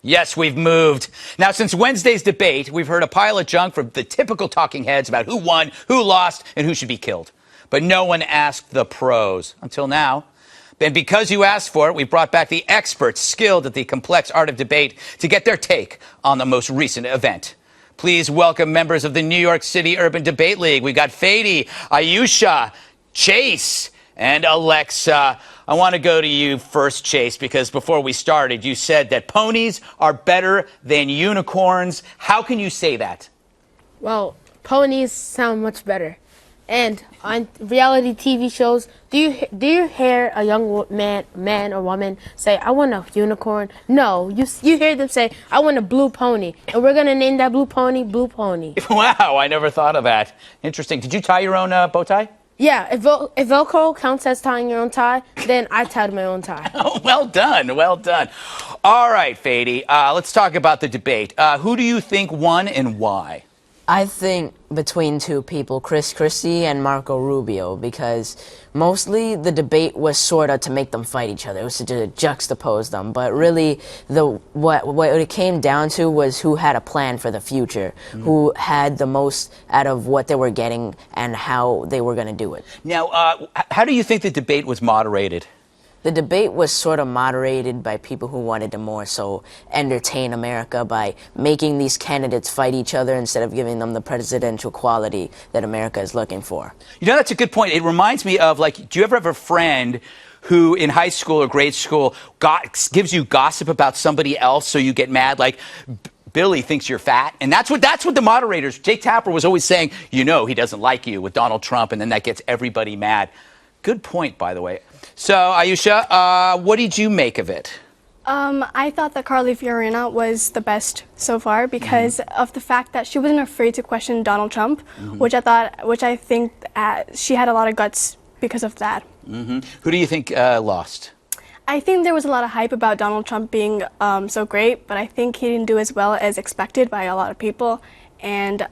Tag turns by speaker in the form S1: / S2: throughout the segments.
S1: Yes, we've moved. Now, since Wednesday's debate, we've heard a pile of junk from the typical talking heads about who won, who lost, and who should be killed. But no one asked the pros until now. And because you asked for it, we brought back the experts skilled at the complex art of debate to get their take on the most recent event. Please welcome members of the New York City Urban Debate League. We got Fady, Ayesha, Chase, and Alexa. I want to go to you first, Chase, because before we started, you said that ponies are better than unicorns. How can you say that?
S2: Well, ponies sound much better. And on reality TV shows, do you hear a young man or woman say, "I want a unicorn"? No, you hear them say, "I want a blue pony," and we're gonna name that blue pony Blue Pony.
S1: Wow, I never thought of that. Interesting. Did you tie your own bow tie?
S2: Yeah, if Velcro counts as tying your own tie, then I tied my own tie.
S1: Oh, well done, well done. All right, Fady, let's talk about the debate. Who do you think won and why?
S3: I think between two people, Chris Christie and Marco Rubio, because mostly the debate was sort of to make them fight each other. It was to juxtapose them. But really, what it came down to was who had a plan for the future, who had the most out of what they were getting and how they were going to do it.
S1: Now, how do you think the debate was moderated?
S3: The debate was sort of moderated by people who wanted to more so entertain America by making these candidates fight each other instead of giving them the presidential quality that America is looking for.
S1: You know, that's a good point. It reminds me of, like, do you ever have a friend who in high school or grade school gives you gossip about somebody else so you get mad? Like, Billy thinks you're fat. And that's what the moderators, Jake Tapper was always saying, you know, he doesn't like you with Donald Trump, and then that gets everybody mad. Good point, by the way. So, Ayesha, what did you make of it?
S4: I thought that Carly Fiorina was the best so far because of the fact that she wasn't afraid to question Donald Trump, which I think she had a lot of guts because of that.
S1: Who do you think lost?
S4: I think there was a lot of hype about Donald Trump being so great, but I think he didn't do as well as expected by a lot of people. And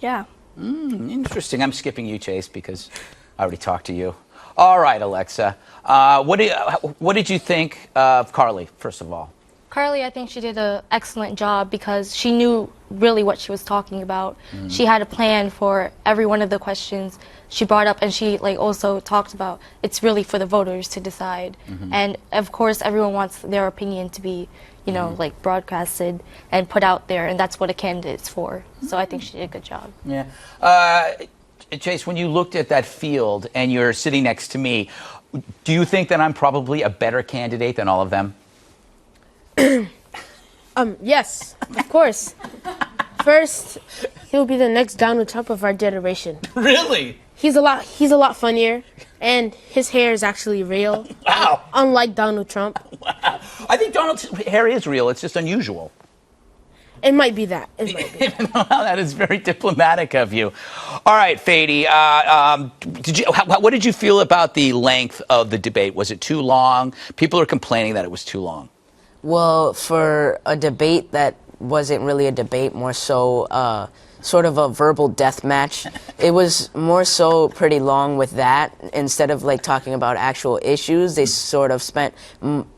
S4: yeah.
S1: Interesting. I'm skipping you, Chase, because I already talked to you. All right, Alexa. What did you think of Carly, first of all?
S5: Carly, I think she did an excellent job because she knew really what she was talking about. She had a plan for every one of the questions she brought up, and she also talked about it's really for the voters to decide. And of course, everyone wants their opinion to be, broadcasted and put out there, and that's what a candidate's for. So I think she did a good job.
S1: Yeah. Chase, when you looked at that field and you're sitting next to me, do you think that I'm probably a better candidate than all of them?
S2: Yes, of course. First, he'll be the next Donald Trump of our generation.
S1: Really?
S2: He's a lot funnier, and his hair is actually real.
S1: Wow.
S2: Unlike Donald Trump.
S1: Wow. I think Donald's hair is real. It's just unusual.
S2: It might be that. It might be.
S1: Wow, that is very diplomatic of you. All right, Fady, what did you feel about the length of the debate? Was it too long? People are complaining that it was too long.
S3: Well, for a debate that wasn't really a debate, more so sort of a verbal death match, it was more so pretty long with that. Instead of talking about actual issues, they sort of spent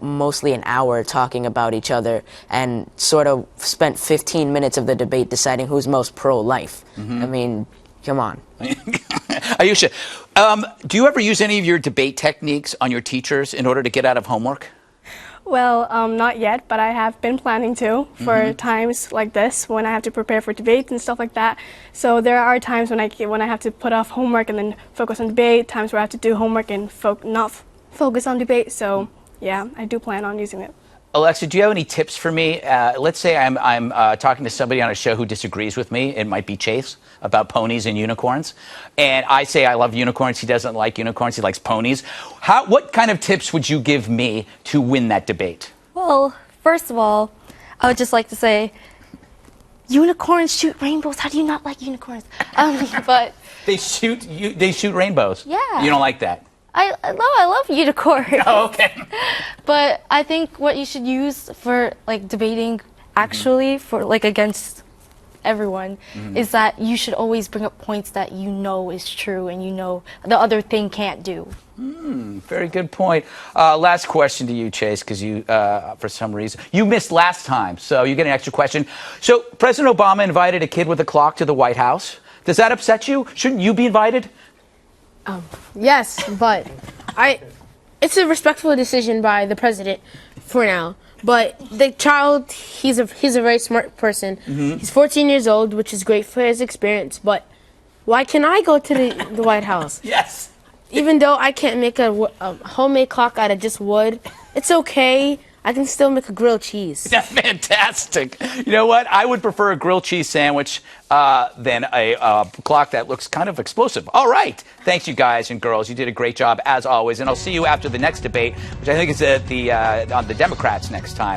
S3: mostly an hour talking about each other and sort of spent 15 minutes of the debate deciding who's most pro-life. I mean, come on.
S1: Ayesha, do you ever use any of your debate techniques on your teachers in order to get out of homework?
S4: Well, not yet, but I have been planning to for times like this when I have to prepare for debates and stuff like that. So there are times when I have to put off homework and then focus on debate, times where I have to do homework and not focus on debate. So yeah, I do plan on using it.
S1: Alexa, do you have any tips for me? Let's say I'm talking to somebody on a show who disagrees with me. It might be Chase about ponies and unicorns. And I say I love unicorns. He doesn't like unicorns. He likes ponies. What kind of tips would you give me to win that debate?
S5: Well, first of all, I would just like to say, unicorns shoot rainbows. How do you not like unicorns? But
S1: They shoot rainbows.
S5: Yeah.
S1: You don't like that?
S5: I love unicorns.
S1: Oh, okay.
S5: But I think what you should use for debating actually for against everyone, is that you should always bring up points that you know is true and you know the other thing can't do.
S1: Very good point. Last question to you, Chase, because you, for some reason, you missed last time, so you get an extra question. So President Obama invited a kid with a clock to the White House. Does that upset you? Shouldn't you be invited?
S2: Yes, but it's a respectful decision by the president for now. But the child, he's a very smart person. He's 14 years old, which is great for his experience. But why can I go to the White House?
S1: Yes.
S2: Even though I can't make a homemade clock out of just wood, it's okay. I can still make a grilled cheese.
S1: That's fantastic. You know what? I would prefer a grilled cheese sandwich than a clock that looks kind of explosive. All right. Thanks, you guys and girls. You did a great job, as always. And I'll see you after the next debate, which I think is on the Democrats next time.